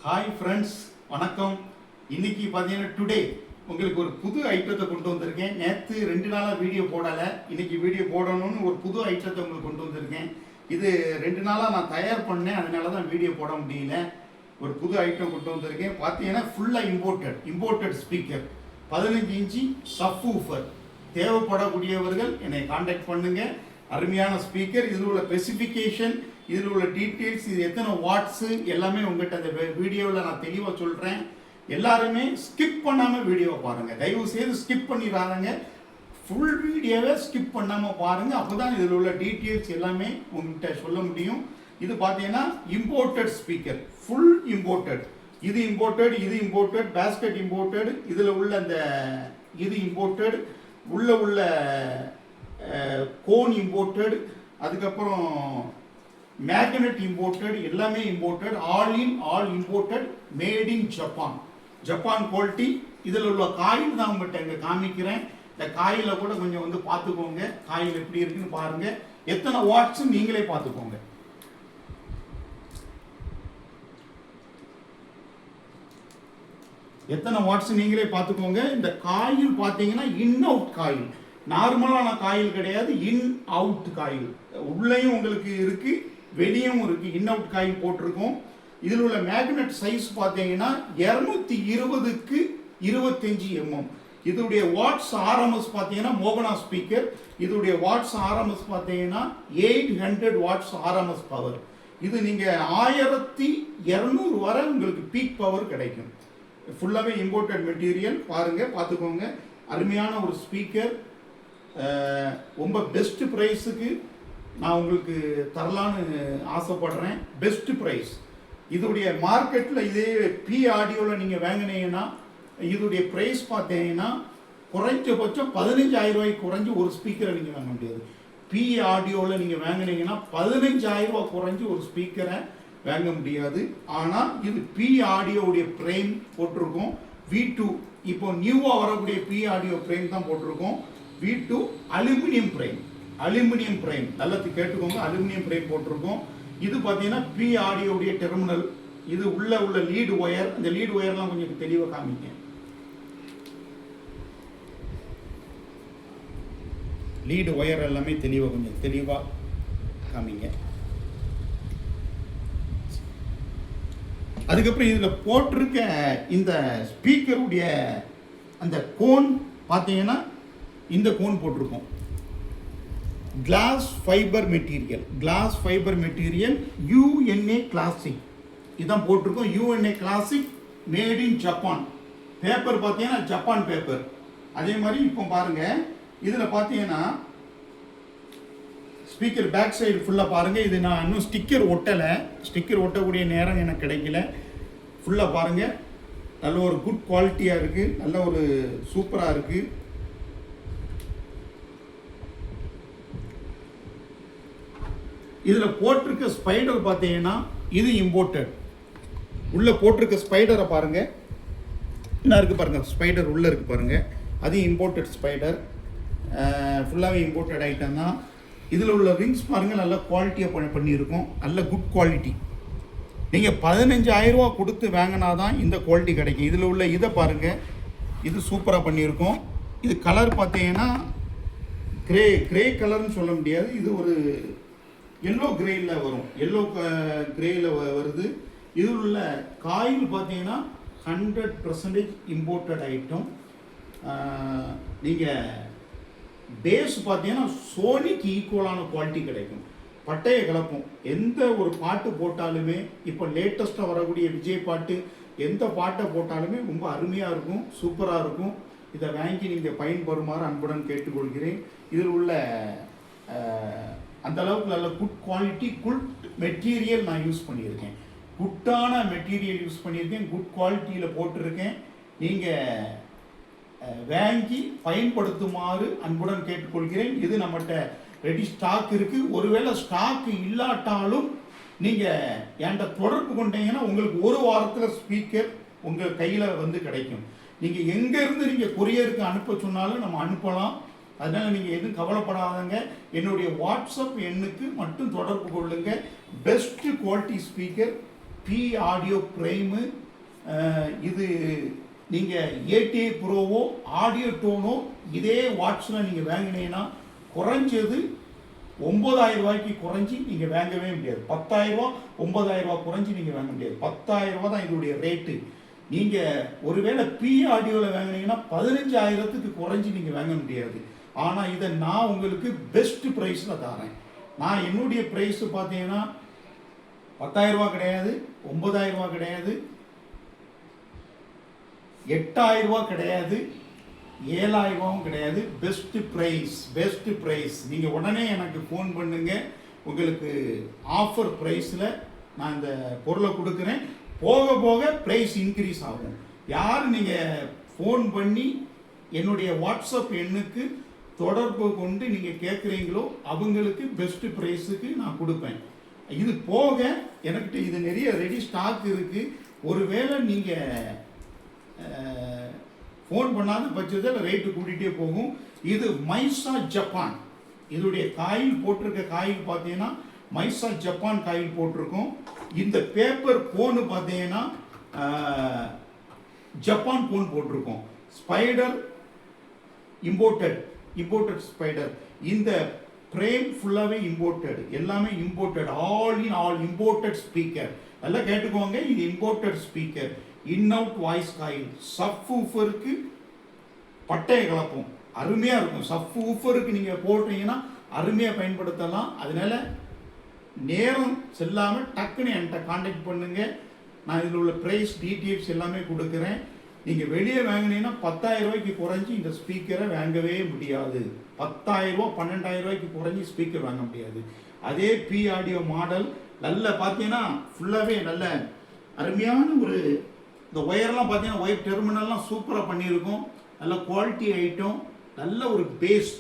Hi friends, வணக்கம். இன்னைக்கு பார்த்தீங்கன்னா டுடே உங்களுக்கு ஒரு புது ஐட்டத்தை கொண்டு வந்திருக்கேன். நேற்று 2 நாளாக வீடியோ போடலை, இன்னைக்கு வீடியோ போடணும்னு ஒரு புது ஐட்டத்தை உங்களுக்கு கொண்டு வந்திருக்கேன். இது 2 நாளாக நான் தயார் பண்ணேன், அதனால தான் வீடியோ போட முடியல. ஒரு புது ஐட்டம் கொண்டு வந்திருக்கேன். பார்த்தீங்கன்னா ஃபுல்லாக இம்போர்ட்டட் ஸ்பீக்கர், 15 இன்ச்சி சப் ஊஃபர். தேவைப்படக்கூடியவர்கள் என்னை காண்டாக்ட் பண்ணுங்க. அருமையான ஸ்பீக்கர். இதில் உள்ள ஸ்பெசிஃபிகேஷன், இதில் உள்ள டீட்டெயில்ஸ், இது எத்தனை வாட்ஸு எல்லாமே உங்கள்கிட்ட அந்த வீடியோவில் நான் தெளிவாக சொல்கிறேன். எல்லாருமே ஸ்கிப் பண்ணாமல் வீடியோவை பாருங்கள். தயவு செய்து ஸ்கிப் பண்ணிடாதங்க. ஃபுல் வீடியோவை ஸ்கிப் பண்ணாமல் பாருங்கள். அப்போ தான் இதில் உள்ள டீட்டெயில்ஸ் எல்லாமே உங்கள்கிட்ட சொல்ல முடியும். இது பார்த்தீங்கன்னா இம்போர்ட்டட் ஸ்பீக்கர், ஃபுல் இம்போர்ட்டட். இது இம்போர்ட்டட், பேஸ்கெட் இம்போர்ட்டட், இதில் உள்ள அந்த இது இம்போர்ட்டட், உள்ள கோன் இம்போர்ட்டட், அதுக்கப்புறம் மேக்னெட் இம்போர்ட்டட், எல்லாமே imported. All imported, made in Japan quality. இதில் உள்ள காயில் தான் உங்கள்கிட்ட இங்கே காமிக்கிறேன். இந்த காயில கூட கொஞ்சம் வந்து பார்த்துக்கோங்க. காயில் எப்படி இருக்குன்னு பாருங்க. எத்தனை வாட்ஸ் நீங்களே பார்த்துக்கோங்க. எத்தனை வாட்ஸ் நீங்களே பார்த்துக்கோங்க. இந்த காயில் பார்த்தீங்கன்னா இன் அவுட் காயில், நார்மலான காயில் கிடையாது, இன் அவுட் காயில். உள்ளேயும் உங்களுக்கு இருக்கு, வெளியும் இருக்கு. இன் அவுட் காயில் போட்டிருக்கோம். இதில் உள்ள மேக்னெட் சைஸ் பார்த்தீங்கன்னா 220க்கு 25 mm. இதோடைய வாட்ஸ் ஆர்எம்எஸ் பார்த்தீங்கன்னா மோகனா ஸ்பீக்கர். இதோடைய வாட்ஸ் ஆர்எம்எஸ் பார்த்தீங்கன்னா 800 வாட்ஸ் ஆர்எம்எஸ் பவர். இது நீங்கள் 1200 வரை உங்களுக்கு பீக் பவர் கிடைக்கும். ஃபுல்லாகவே இம்போர்ட்டட் மெட்டீரியல். பார்த்துக்கோங்க. அருமையான ஒரு ஸ்பீக்கர். ரொம்ப பெஸ்ட் ப்ரைஸுக்கு நான் உங்களுக்கு தரலான்னு ஆசைப்படுறேன். Best price. இதோடைய மார்க்கெட்டில் இதே பி ஆடியோவில் நீங்கள் வாங்கினீங்கன்னா இதோடைய ப்ரைஸ் பார்த்தீங்கன்னா குறைஞ்சபட்சம் 15,000 ரூபாய்க்கு குறைஞ்சி ஒரு ஸ்பீக்கரை நீங்கள் வாங்க முடியாது. பி ஆடியோவில் நீங்கள் வாங்கினீங்கன்னா 15,000 ரூபா குறைஞ்சி ஒரு ஸ்பீக்கரை வாங்க முடியாது. ஆனால் இது பி ஆடியோவுடைய ஃப்ரேம் போட்டிருக்கோம். V2 இப்போ நியூவாக வரக்கூடிய பி ஆடியோ ஃப்ரேம் தான் போட்டிருக்கோம். V2 aluminium frame. நல்லது கேட்டுக்கோங்க. அலுமினியம் ஃப்ரேம் போட்டிருக்கோம். இது பார்த்தீங்கன்னா பி ஆடியோவுடைய டெர்மினல். இது உள்ள லீடு ஒயர். இந்த லீடு ஒயர்லாம் கொஞ்சம் தெளிவாக காமிக்க. லீடு ஒயர் எல்லாமே கொஞ்சம் தெளிவாக காமிங்க. அதுக்கப்புறம் இதில் போட்டிருக்க இந்த ஸ்பீக்கருடைய அந்த கோன் பார்த்தீங்கன்னா இந்த கோன் போட்டிருக்கோம். Class fibre material UNA classic இதான் போட்டிருக்கோம். UNA classic, made in Japan. Paper பார்த்தீங்கன்னா ஜப்பான் பேப்பர். அதே மாதிரி இப்போ பாருங்க, இதில் பார்த்தீங்கன்னா ஸ்பீக்கர் பேக் சைடு ஃபுல்லாக பாருங்கள். இது நான் இன்னும் ஸ்டிக்கர் ஒட்டக்கூடிய நேரம் எனக்கு கிடைக்கல. ஃபுல்லாக பாருங்கள். நல்ல ஒரு குட் குவாலிட்டியாக இருக்குது, நல்ல ஒரு சூப்பராக இருக்குது. இதில் போட்டிருக்க ஸ்பைடர் பார்த்தீங்கன்னா இது இம்போர்ட்டட். உள்ளே போட்டிருக்க ஸ்பைடரை பாருங்கள், என்ன இருக்குது பாருங்கள். ஸ்பைடர் உள்ளே இருக்குது பாருங்கள். அது இம்போர்ட்டட் ஸ்பைடர். ஃபுல்லாகவே இம்போர்ட்டட் ஐட்டம் தான். இதில் உள்ள ரிங்ஸ் பாருங்கள், நல்ல குவாலிட்டியாக பண்ணியிருக்கோம். நல்ல குட் குவாலிட்டி. நீங்கள் 15,000 ரூபா கொடுத்து வாங்கினா தான் இந்த குவாலிட்டி கிடைக்கும். இதில் உள்ள இதை பாருங்கள், இது சூப்பராக பண்ணியிருக்கோம். இது கலர் பார்த்தீங்கன்னா கிரே கலர்னு சொல்ல முடியாது. இது ஒரு எல்லோ கிரேயில் வரும். வருது. இதில் உள்ள காயில் பார்த்தீங்கன்னா 100% இம்போர்ட்டட் ஐட்டம். நீங்கள் பேஸ் பார்த்தீங்கன்னா சோனிக்கு ஈக்குவலான குவாலிட்டி கிடைக்கும். பட்டையை கலப்போம். எந்த ஒரு பாட்டு போட்டாலுமே, இப்போ லேட்டஸ்ட்டாக வரக்கூடிய விஜய் பாட்டு, எந்த பாட்டை போட்டாலுமே ரொம்ப அருமையாக இருக்கும், சூப்பராக இருக்கும். இதை வாங்கி நீங்கள் பயன்பெறுமாறு அன்புடன் கேட்டுக்கொள்கிறேன். இதில் உள்ள அந்த அளவுக்கு நல்ல குட் குவாலிட்டி, குட் மெட்டீரியல் நான் யூஸ் பண்ணியிருக்கேன். குட்டான மெட்டீரியல் யூஸ் பண்ணியிருக்கேன். குட் குவாலிட்டியில் போட்டிருக்கேன். நீங்கள் வாங்கி பயன்படுத்துமாறு அன்புடன் கேட்டுக்கொள்கிறேன். இது நம்மகிட்ட ரெடி ஸ்டாக் இருக்குது. ஒருவேளை ஸ்டாக் இல்லாட்டாலும் நீங்கள் என்கிட்ட தொடர்பு கொண்டீங்கன்னா உங்களுக்கு ஒரு வாரத்தில் ஸ்பீக்கர் உங்கள் கையில் வந்து கிடைக்கும். நீங்கள் எங்கேருந்து நீங்கள் கொரியருக்கு அனுப்ப சொன்னாலும் நம்ம அனுப்பலாம். அதனால் நீங்கள் எதுவும் கவலைப்படாதங்க. என்னுடைய வாட்ஸ்அப் எண்ணுக்கு மட்டும் தொடர்பு கொள்ளுங்கள். Best quality speaker B audio prime. இது நீங்கள் ஏடிஐ ப்ரோவோ ஆடியோ டோனோ இதே வாட்ஸில் நீங்கள் வாங்கினீங்கன்னா குறைஞ்சது 9,000 ரூபாய்க்கு குறைஞ்சி நீங்கள் வாங்கவே முடியாது. 10,000 ரூபா 9,000 ரூபா குறைஞ்சி நீங்கள் வாங்க முடியாது. 10,000 ரூபா தான் இதோடைய ரேட்டு. நீங்கள் ஒருவேளை பி ஆடியோவில் வாங்கினீங்கன்னா 15,000த்துக்கு குறைஞ்சி நீங்கள் வாங்க முடியாது. ஆனால் இதை நான் உங்களுக்கு பெஸ்ட் ப்ரைஸில் தரேன். நான் என்னுடைய ப்ரைஸு பார்த்தீங்கன்னா 10,000 ரூபா கிடையாது, 9,000 ரூபா கிடையாது, 8,000 ரூபா கிடையாது, 7,000 ரூபாவும் கிடையாது. Best price. நீங்கள் உடனே எனக்கு ஃபோன் பண்ணுங்க. உங்களுக்கு ஆஃபர் ப்ரைஸில் நான் இந்த பொருளை கொடுக்குறேன். போக போக ப்ரைஸ் இன்க்ரீஸ் ஆகும். யார் நீங்கள் ஃபோன் பண்ணி என்னுடைய வாட்ஸ்அப் எண்ணுக்கு தொடர்பு கொண்டு நீங்கள் கேட்குறீங்களோ அவங்களுக்கு பெஸ்ட் ப்ரைஸுக்கு நான் கொடுப்பேன். இது போக எனக்கு இது நிறைய ரெடி ஸ்டாக் இருக்குது. ஒருவேளை நீங்கள் ஃபோன் பண்ணாத பட்சத்தில் ரேட்டு கூட்டிகிட்டே போகும். இது மைசா ஜப்பான். இதோடைய காயில் போட்டிருக்க காயில் பார்த்தீங்கன்னா மைசா ஜப்பான் காயில் போட்டிருக்கோம். இந்த பேப்பர் போனு பார்த்தீங்கன்னா ஜப்பான் போன் போட்டிருக்கோம். Spider imported spider. இந்த ஃப்ரேம் ஃபுல்லாகவே இம்போர்ட்டட், எல்லாமே இம்போர்ட்டட், ஆல் இம்போர்ட்டட் ஸ்பீக்கர். நல்லா கேட்டுக்கோங்க, இது imported speaker. In out voice coil. Sub ஊஃபருக்கு பட்டையை கலப்போம், அருமையாக இருக்கும். சப் ஊஃபருக்கு நீங்கள் போட்டீங்கன்னா அருமையாக பயன்படுத்தலாம். அதனால நேரம் செல்லாமல் டக்குன்னு என்கிட்ட கான்டாக்ட் பண்ணுங்க. நான் இதில் உள்ள ப்ரைஸ் டீட்டெயில்ஸ் எல்லாமே கொடுக்குறேன். நீங்கள் வெளியே வாங்கினீங்கன்னா 10,000 ரூபாய்க்கு குறைஞ்சி இந்த ஸ்பீக்கரை வாங்கவே முடியாது. 10,000 ரூபா 12,000 ரூபாய்க்கு குறைஞ்சி ஸ்பீக்கர் வாங்க முடியாது. அதே பி ஆடியோ மாடல் நல்ல பார்த்தீங்கன்னா ஃபுல்லாகவே நல்ல அருமையான ஒரு இந்த ஒயர்லாம் பார்த்தீங்கன்னா ஒயர் டெர்மினல்லாம் சூப்பராக பண்ணியிருக்கோம். நல்ல குவாலிட்டி ஐட்டம், நல்ல ஒரு பேஸ்,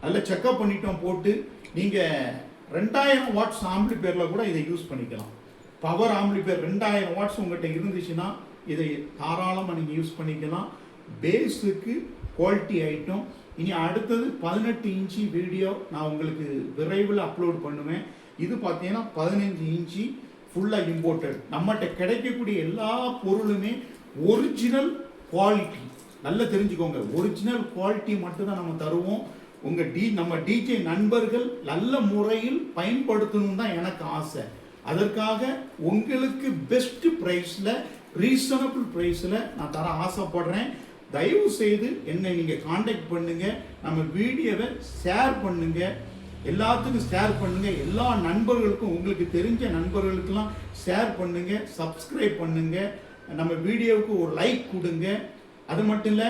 நல்ல செக்அப் பண்ணிட்டோம் போட்டு. நீங்கள் 2000 வாட்ஸ் ஆம்பிளிஃபையரில் கூட இதை யூஸ் பண்ணிக்கலாம். பவர் ஆம்பிளிஃபையர் 2000 வாட்ஸ் உங்கள்கிட்ட இருந்துச்சுன்னா இதை தாராளமாக நீங்கள் யூஸ் பண்ணிக்கலாம். பேஸுக்கு குவாலிட்டி ஐட்டம். இனி அடுத்தது 18 இன்ச்சு வீடியோ நான் உங்களுக்கு விரைவில் அப்லோட் பண்ணுவேன். இது பார்த்தீங்கன்னா 15 இன்ச்சு ஃபுல்லாக இம்போர்ட்டட். நம்மகிட்ட கிடைக்கக்கூடிய எல்லா பொருளுமே ஒரிஜினல் குவாலிட்டி. நல்லா தெரிஞ்சுக்கோங்க, ஒரிஜினல் குவாலிட்டி மட்டும்தான் நம்ம தருவோம். நம்ம டிஜே நண்பர்கள் நல்ல முறையில் பயன்படுத்தணும் தான் எனக்கு ஆசை. அதற்காக உங்களுக்கு பெஸ்ட் ப்ரைஸில், ரீசனபிள் ப்ரைஸில் நான் தர ஆசைப்படுறேன். தயவு செய்து என்னை நீங்கள் காண்டாக்ட் பண்ணுங்க. நம்ம வீடியோவை ஷேர் பண்ணுங்க, எல்லாத்துக்கும் ஷேர் பண்ணுங்க. எல்லா நண்பர்களுக்கும், உங்களுக்கு தெரிஞ்ச நண்பர்களுக்கெல்லாம் ஷேர் பண்ணுங்க, சப்ஸ்கிரைப் பண்ணுங்க, நம்ம வீடியோவுக்கு ஒரு லைக் கொடுங்க. அது மட்டும் இல்லை,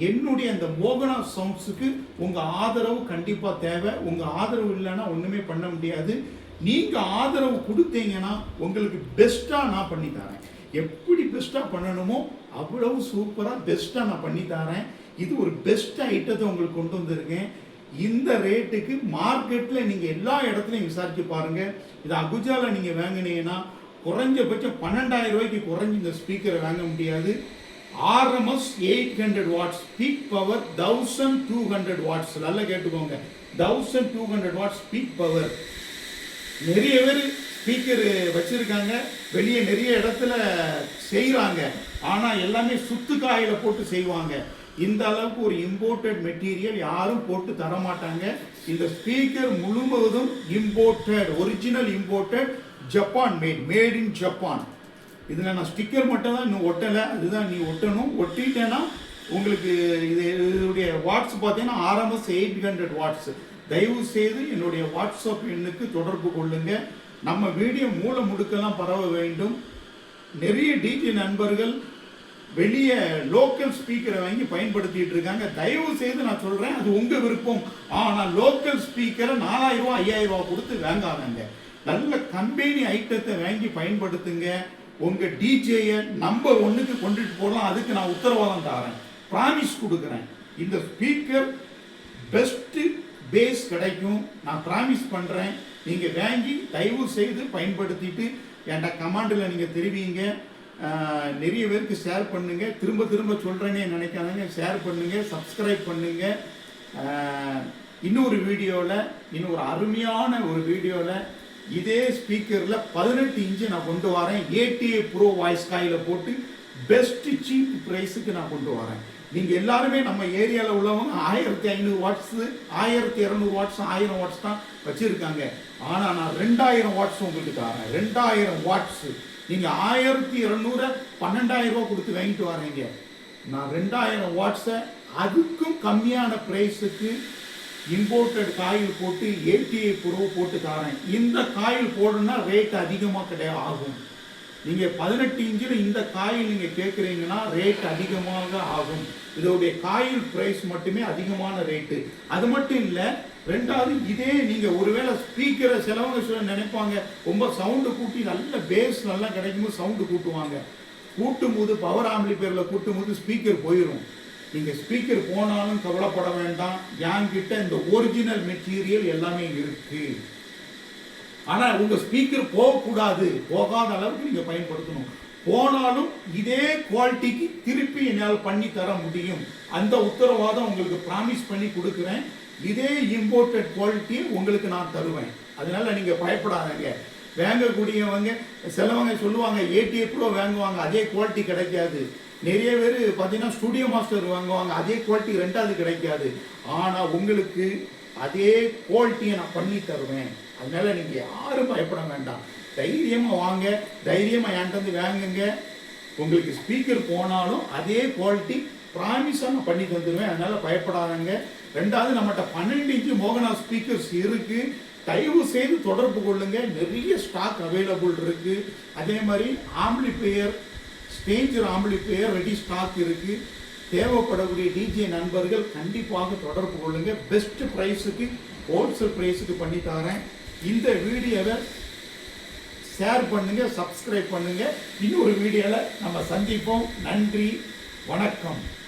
என்னுடைய அந்த மோகனா சவுண்ட்ஸுக்கு உங்கள் ஆதரவு கண்டிப்பாக தேவை. உங்கள் ஆதரவு இல்லைன்னா ஒன்றுமே பண்ண முடியாது. நீங்கள் ஆதரவு கொடுத்தீங்கன்னா உங்களுக்கு பெஸ்ட்டாக நான் பண்ணித்தரேன். எப்படி பெஸ்ட்டாக பண்ணணுமோ அவ்வளவு சூப்பராக பெஸ்ட்டாக நான் பண்ணித்தரேன். இது ஒரு பெஸ்ட் ஐட்டத்தை உங்களுக்கு கொண்டு வந்திருக்கேன். இந்த ரேட்டுக்கு மார்க்கெட்டில் நீங்கள் எல்லா இடத்துலையும் விசாரிச்சு பாருங்கள். இது அகுஜாவில் நீங்கள் வாங்கினீங்கன்னா குறைஞ்சபட்சம் 12,000 ரூபாய்க்கு குறைஞ்சி இந்த ஸ்பீக்கரை வாங்க முடியாது. RMS 800 watts, peak power 1200 watts. நல்லா கேட்டுக்கோங்க, 1200 வாட்ஸ் பீக் பவர். நிறைய பேர் ஸ்பீக்கர் வச்சிருக்காங்க, வெளியே நிறைய இடத்துல செய்கிறாங்க. ஆனால் எல்லாமே சுத்து காயில் போட்டு செய்வாங்க. இந்த அளவுக்கு ஒரு இம்போர்ட்டட் மெட்டீரியல் யாரும் போட்டு தர மாட்டாங்க. இந்த ஸ்பீக்கர் முழுவதும் imported, original imported, Japan made in Japan. இதில் நான் ஸ்டிக்கர் மட்டும் தான் இன்னும் ஒட்டலை, அதுதான் நீ ஒட்டணும். ஒட்டிட்டேன்னா உங்களுக்கு இதனுடைய வாட்ஸ் பார்த்தீங்கன்னா RMS 800 வாட்ஸ். தயவு செய்து என்னுடைய வாட்ஸ்அப் எண்ணுக்கு தொடர்பு கொள்ளுங்க. நம்ம வீடியோ மூல முடுக்கெல்லாம் பரவ வேண்டும். நிறைய டிஜே நண்பர்கள் வெளியே லோக்கல் ஸ்பீக்கரை வாங்கி பயன்படுத்திட்டு இருக்காங்க. தயவு செய்து நான் சொல்கிறேன், அது உங்கள் விருப்பம். ஆனால் லோக்கல் ஸ்பீக்கரை 4,000 ரூபா 5,000 ரூபா கொடுத்து வாங்காதங்க. நல்ல கம்பெனி ஐட்டத்தை வாங்கி பயன்படுத்துங்க. உங்கள் டிஜேயை நம்பர் 1க்கு கொண்டுட்டு போகலாம். அதுக்கு நான் உத்தரவாதம் தரேன், ப்ராமிஸ் கொடுக்குறேன். இந்த ஸ்பீக்கர் பெஸ்ட்டு பேஸ் கிடைக்கும், நான் ப்ராமிஸ் பண்ணுறேன். நீங்கள் வாங்கி தயவு செய்து பயன்படுத்திட்டு என்கிட்ட கமாண்டில் நீங்கள் தெரிவிங்க. நிறைய பேருக்கு ஷேர் பண்ணுங்கள். திரும்ப திரும்ப சொல்கிறேன்னே நினைக்காதீங்க, ஷேர் பண்ணுங்கள், சப்ஸ்கிரைப் பண்ணுங்கள். இன்னொரு வீடியோவில், இன்னொரு அருமையான ஒரு வீடியோவில் இதே ஸ்பீக்கர்ல 18 இன்ச்சு நான் கொண்டு வரேன். ATA ப்ரோ வாய்ஸ் காயில போட்டு பெஸ்ட் சீப் பிரைஸுக்கு நான் கொண்டு வரேன். நீங்க எல்லாருமே நம்ம ஏரியாவில் உள்ளவங்க 1500 வாட்ஸ் 1200 வாட்ஸ் 1000 வாட்ஸ் தான் வச்சிருக்காங்க. ஆனா நான் 2000 வாட்ஸ் உங்களுக்கு தரேன். 2000 வாட்ஸ் நீங்க 1200 12,000 ரூபாய் கொடுத்து வாங்கிட்டு வரீங்க. நான் 2000 வாட்ஸை அதுக்கும் கம்மியான பிரைஸுக்கு இம்போர்ட்டட் காயில் போட்டு ATA ப்ரோ போட்டு தரேன். இந்த காயில் போடணும்னா ரேட் அதிகமாக கிடையாது ஆகும். நீங்க 18 இன்ச்சில் இந்த காயில் நீங்க கேட்குறீங்கன்னா ரேட் அதிகமாக ஆகும். இதோடைய காயில் பிரைஸ் மட்டுமே அதிகமான ரேட்டு. அது மட்டும் இல்லை, ரெண்டாவது இதே நீங்க ஒருவேளை ஸ்பீக்கரை சிலவங்க நினைப்பாங்க ரொம்ப சவுண்டு கூட்டி நல்ல பேஸ் நல்லா கிடைக்கும்போது சவுண்டு கூட்டுவாங்க. கூட்டும்போது பவர் ஆம்பிளிஃபையர்ல கூட்டும்போது ஸ்பீக்கர் போயிடும். நீங்க ஸ்பீக்கர் போனாலும் கவலைப்பட வேண்டாம். என்கிட்ட இந்த ஒரிஜினல் மெட்டீரியல் எல்லாமே இருக்கு. ஆனா உங்க ஸ்பீக்கர் போகக்கூடாது, போகாத அளவுக்கு நீங்க பயன்படுத்தணும். போனாலும் இதே குவாலிட்டிக்கு திருப்பி என்னால் பண்ணி தர முடியும். அந்த உத்தரவாதம் உங்களுக்கு ப்ராமிஸ் பண்ணி கொடுக்குறேன். இதே இம்போர்ட்டட் குவாலிட்டி உங்களுக்கு நான் தருவேன். அதனால நீங்க பயப்படாதீங்க. வாங்கக்கூடியவங்க சிலவங்க சொல்லுவாங்க ATA ப்ரோ வாங்குவாங்க, அதே குவாலிட்டி கிடைக்காது. நிறைய பேர் பார்த்தீங்கன்னா ஸ்டுடியோ மாஸ்டர் வாங்குவாங்க, அதே குவாலிட்டி ரெண்டாவது கிடைக்காது. ஆனால் உங்களுக்கு அதே குவாலிட்டியை நான் பண்ணி தருவேன். அதனால நீங்க யாரும் பயப்பட வேண்டாம். தைரியமா வாங்க, தைரியமா என்கிட்ட வாங்குங்க. உங்களுக்கு ஸ்பீக்கர் போனாலும் அதே குவாலிட்டி ப்ராமிஸாக நான் பண்ணி தந்துடுவேன். அதனால பயப்படாதங்க. ரெண்டாவது நம்மகிட்ட 12 இன்ச்சு மோகனா ஸ்பீக்கர்ஸ் இருக்கு. தயவு செய்து தொடர்பு கொள்ளுங்க. நிறைய ஸ்டாக் அவைலபிள் இருக்கு. அதே மாதிரி ஆம்பிளிஃபையர் ஸ்டேஞ்சர் ஆம்பிளிஃபையர் ரெடி ஸ்டாக் இருக்கு. தேவைப்படக்கூடிய டிஜே நண்பர்கள் கண்டிப்பாக தொடர்பு கொள்ளுங்க. பெஸ்ட் ப்ரைஸுக்கு ஹோல்சேல் ப்ரைஸுக்கு பண்ணி தரேன். இந்த வீடியோவை ஷேர் பண்ணுங்க, சப்ஸ்கிரைப் பண்ணுங்க. இன்னொரு வீடியோவில் நம்ம சந்திப்போம். நன்றி, வணக்கம்.